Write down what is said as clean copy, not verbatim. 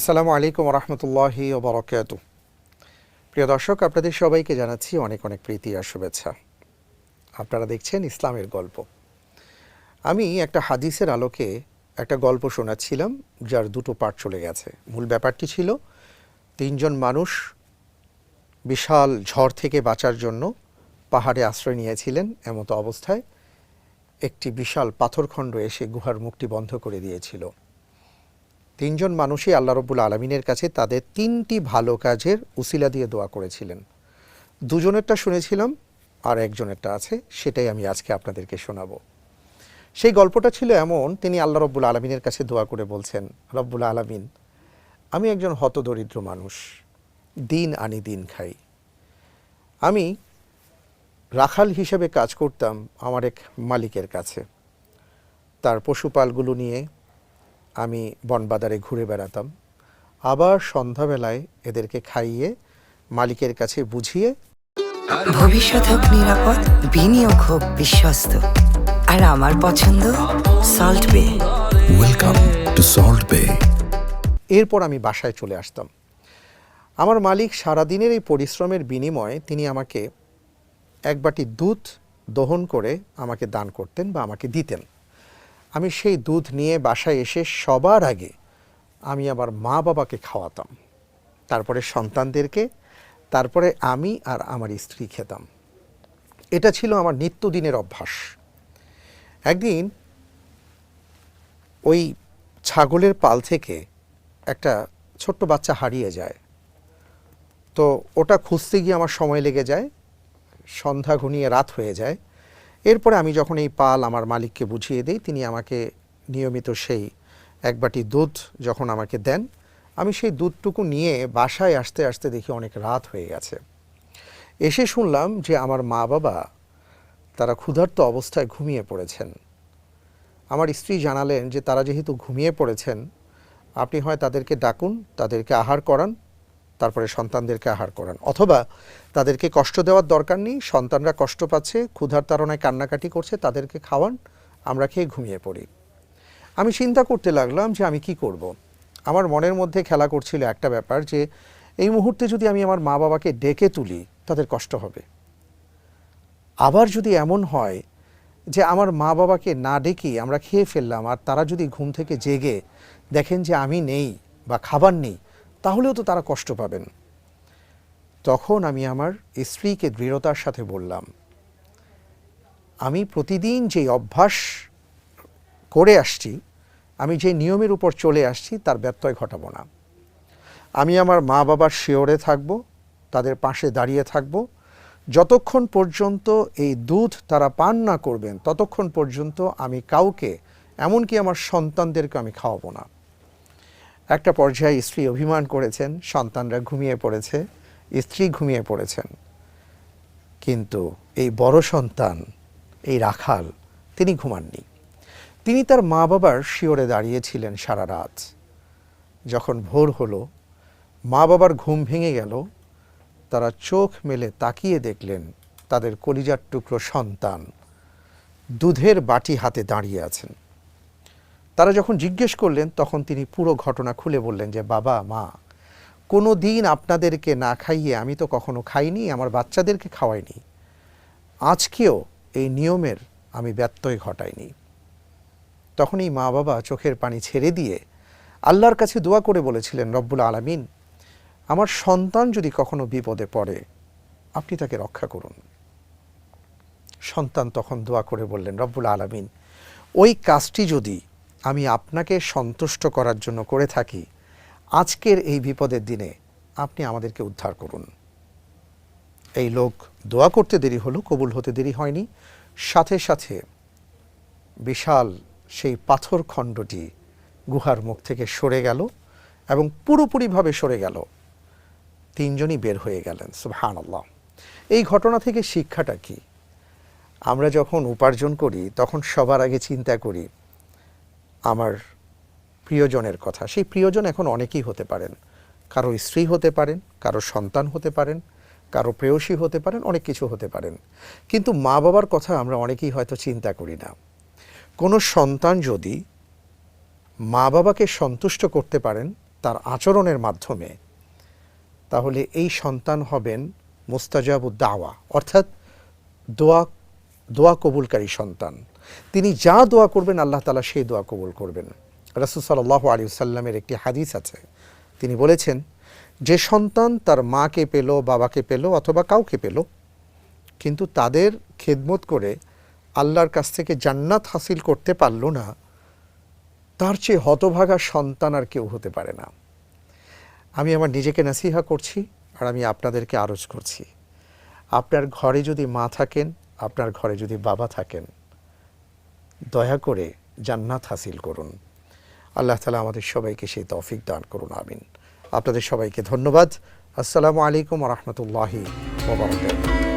আসসালামু আলাইকুম রহমতুল্লাহি ওয়া বারাকাতুহু। প্রিয় দর্শক, আপনাদের সবাইকে জানাচ্ছি অনেক অনেক প্রীতি আর শুভেচ্ছা। আপনারা দেখছেন ইসলামের গল্প। আমি একটা হাদিসের আলোকে একটা গল্প শোনাচ্ছিলাম, যার দুটো পার্ট চলে গেছে। মূল ব্যাপারটি ছিল তিনজন মানুষ বিশাল ঝড় থেকে বাঁচার জন্য পাহাড়ে আশ্রয় নিয়েছিলেন। এমতো অবস্থায় একটি বিশাল পাথরখণ্ড এসে গুহার মুখটি বন্ধ করে দিয়েছিল। তিনজন মানুষই আল্লাহ রব্বুল আলমিনের কাছে তাদের তিনটি ভালো কাজের উসিলা দিয়ে দোয়া করেছিলেন। দুজনেরটা শুনেছিলাম, আর একজনেরটা আছে, সেটাই আমি আজকে আপনাদেরকে শোনাবো। সেই গল্পটা ছিল এমন, তিনি আল্লাহ রব্বুল আলমিনের কাছে দোয়া করে বলছেন, রব্বুল আলমিন, আমি একজন হতদরিদ্র মানুষ, দিন আনি দিন খাই। আমি রাখাল হিসেবে কাজ করতাম আমার এক মালিকের কাছে। তার পশুপালগুলো নিয়ে আমি বনবাজারে ঘুরে বেড়াতাম, আবার সন্ধ্যাবেলায় এদেরকে খাইয়ে মালিকের কাছে বুঝিয়ে ভবিষ্যৎ হোক নিরাপদ, বিনিয়োগ হোক বিশ্বস্ত, আর আমার পছন্দ সল্ট বে। ওয়েলকাম টু সল্ট বে। এরপর আমি বাসায় চলে আসতাম। আমার মালিক সারাদিনের এই পরিশ্রমের বিনিময়ে তিনি আমাকে এক বাটি দুধ দহন করে আমাকে দান করতেন বা আমাকে দিতেন। আমি সেই দুধ নিয়ে বাসায় এসে সবার আগে আমি আমার মা বাবাকে খাওয়াতাম, তারপরে সন্তানদেরকে, তারপরে আমি আর আমার স্ত্রী খেতাম। এটা ছিল আমার নিত্যদিনের অভ্যাস। একদিন ওই ছাগলের পাল থেকে একটা ছোট্ট বাচ্চা হারিয়ে যায়। তো ওটা খুঁজতে গিয়ে আমার সময় লেগে যায়, সন্ধ্যা ঘনিয়ে রাত হয়ে যায়। এরপরে আমি যখন এই পাল আমার মালিককে বুঝিয়ে দিই, তিনি আমাকে নিয়মিত সেই এক বাটি দুধ যখন আমাকে দেন, আমি সেই দুধটুকু নিয়ে বাসায় আসতে আসতে দেখি অনেক রাত হয়ে গেছে। এসে শুনলাম যে আমার মা বাবা তারা ক্ষুধার্ত অবস্থায় ঘুমিয়ে পড়েছেন। আমার স্ত্রী জানালেন যে তারা যেহেতু ঘুমিয়ে পড়েছেন, আপনি হয় তাদেরকে ডাকুন, তাদেরকে আহার করান, তারপরে সন্তানদেরকে আহার করান, অথবা তাদেরকে কষ্ট দেওয়ার দরকার নেই, সন্তানরা কষ্ট পাচ্ছে, ক্ষুধার তাড়নায় কান্নাকাটি করছে, তাদেরকে খাওয়ান, আমরা খেয়ে ঘুমিয়ে পড়ি। আমি চিন্তা করতে লাগলাম যে আমি কি করব। আমার মনের মধ্যে খেলা করছিল একটা ব্যাপার, যে এই মুহূর্তে যদি আমি আমার মা বাবাকে ডেকে তুলি তাদের কষ্ট হবে। আবার যদি এমন হয় যে আমার মা বাবাকে না ডেকে আমরা খেয়ে ফেললাম, আর তারা যদি ঘুম থেকে জেগে দেখেন যে আমি নেই বা খাবার নেই, তাহলেও তো তারা কষ্ট পাবেন। তখন আমি আমার স্ত্রীকে দৃঢ়তার সাথে বললাম, আমি প্রতিদিন যে অভ্যাস করে আসছি, আমি যে নিয়মের উপর চলে আসছি, তার ব্যত্যয় ঘটাবো না। আমি আমার মা বাবার শিয়রে থাকব, তাদের পাশে দাঁড়িয়ে থাকব, যতক্ষণ পর্যন্ত এই দুধ তারা পান না করবেন ততক্ষণ পর্যন্ত আমি কাউকে, এমনকি আমার সন্তানদেরকে আমি খাওয়াবো না। একটা পর্যায়ে স্ত্রী অভিমান করেছেন, সন্তানরা ঘুমিয়ে পড়েছে, স্ত্রী ঘুমিয়ে পড়েছেন, কিন্তু এই বড় সন্তান, এই রাখাল, তিনি ঘুমাননি। তিনি তার মা বাবার শিয়রে দাঁড়িয়েছিলেন সারা রাত। যখন ভোর হলো, মা বাবার ঘুম ভেঙে গেল, তারা চোখ মেলে তাকিয়ে দেখলেন তাদের কলিজার টুকরো সন্তান দুধের বাটি হাতে দাঁড়িয়ে আছেন। তারা যখন জিজ্ঞেস করলেন, তখন তিনি পুরো ঘটনা খুলে বললেন যে, বাবা মা, কোনো দিন আপনাদেরকে না খাইয়ে আমি তো কখনো খাইনি, আমার বাচ্চাদেরকে খাওয়াইনি, আজকেও এই নিয়মের আমি ব্যত্যয় ঘটাইনি। তখন এই মা বাবা চোখের পানি ছেড়ে দিয়ে আল্লাহর কাছে দোয়া করে বলেছিলেন, রব্বুল আলামিন, আমার সন্তান যদি কখনো বিপদে পড়ে আপনি তাকে রক্ষা করুন। সন্তান তখন দোয়া করে বললেন, রব্বুল আলামিন, ওই কাজটি যদি আমি আপনাকে সন্তুষ্ট করার জন্য করে থাকি, আজকের এই বিপদের দিনে আপনি আমাদেরকে উদ্ধার করুন। এই লোক দোয়া করতে দেরি হলো, কবুল হতে দেরি হয়নি। সাথে সাথে বিশাল সেই পাথর খণ্ডটি গুহার মুখ থেকে সরে গেল এবং পুরোপুরিভাবে সরে গেল। তিনজনই বের হয়ে গেলেন। সুবহানাল্লাহ। এই ঘটনা থেকে শিক্ষাটা কি? আমরা যখন উপার্জন করি তখন সবার আগে চিন্তা করি আমার প্রিয়জনের কথা। সেই প্রিয়জন এখন অনেকেই হতে পারেন, কারো স্ত্রী হতে পারেন, কারো সন্তান হতে পারেন, কারো প্রেয়সী হতে পারেন, অনেক কিছু হতে পারেন। কিন্তু মা বাবার কথা আমরা অনেকেই হয়তো চিন্তা করি না। কোনো সন্তান যদি মা বাবাকে সন্তুষ্ট করতে পারেন, তার আচরণের মাধ্যমে, তাহলে এই সন্তান হবেন মুস্তাজাবুদ দাওয়া, অর্থাৎ দোয়া কবুলকারী সন্তান। তিনি যা দোয়া করবেন আল্লাহ তাআলা সেই দোয়া কবুল করবেন। রাসূল সাল্লাল্লাহু আলাইহি ওয়াসাল্লামের একটি হাদিস আছে, তিনি বলেছেন, যে সন্তান তার মাকে পেল, বাবাকে পেল অথবা কাউকে পেল, কিন্তু তাদের খেদমত করে আল্লাহর কাছ থেকে জান্নাত হাসিল করতে পারল না, তার চেয়ে হতভাগা সন্তান আর কেউ হতে পারে না। আমি আমার নিজেকে নাসিহা করছি, আর আমি আপনাদেরকে আরজ করছি, আপনার ঘরে যদি মা থাকেন, আপনার ঘরে যদি বাবা থাকেন, দয়া করে জান্নাত হাসিল করুন। আল্লাহ তাআলা আমাদের সবাইকে সেই তৌফিক দান করুন, আমিন। আপনাদের সবাইকে ধন্যবাদ। আসসালামু আলাইকুম ওয়া রাহমাতুল্লাহি ওয়া বারাকাতুহু।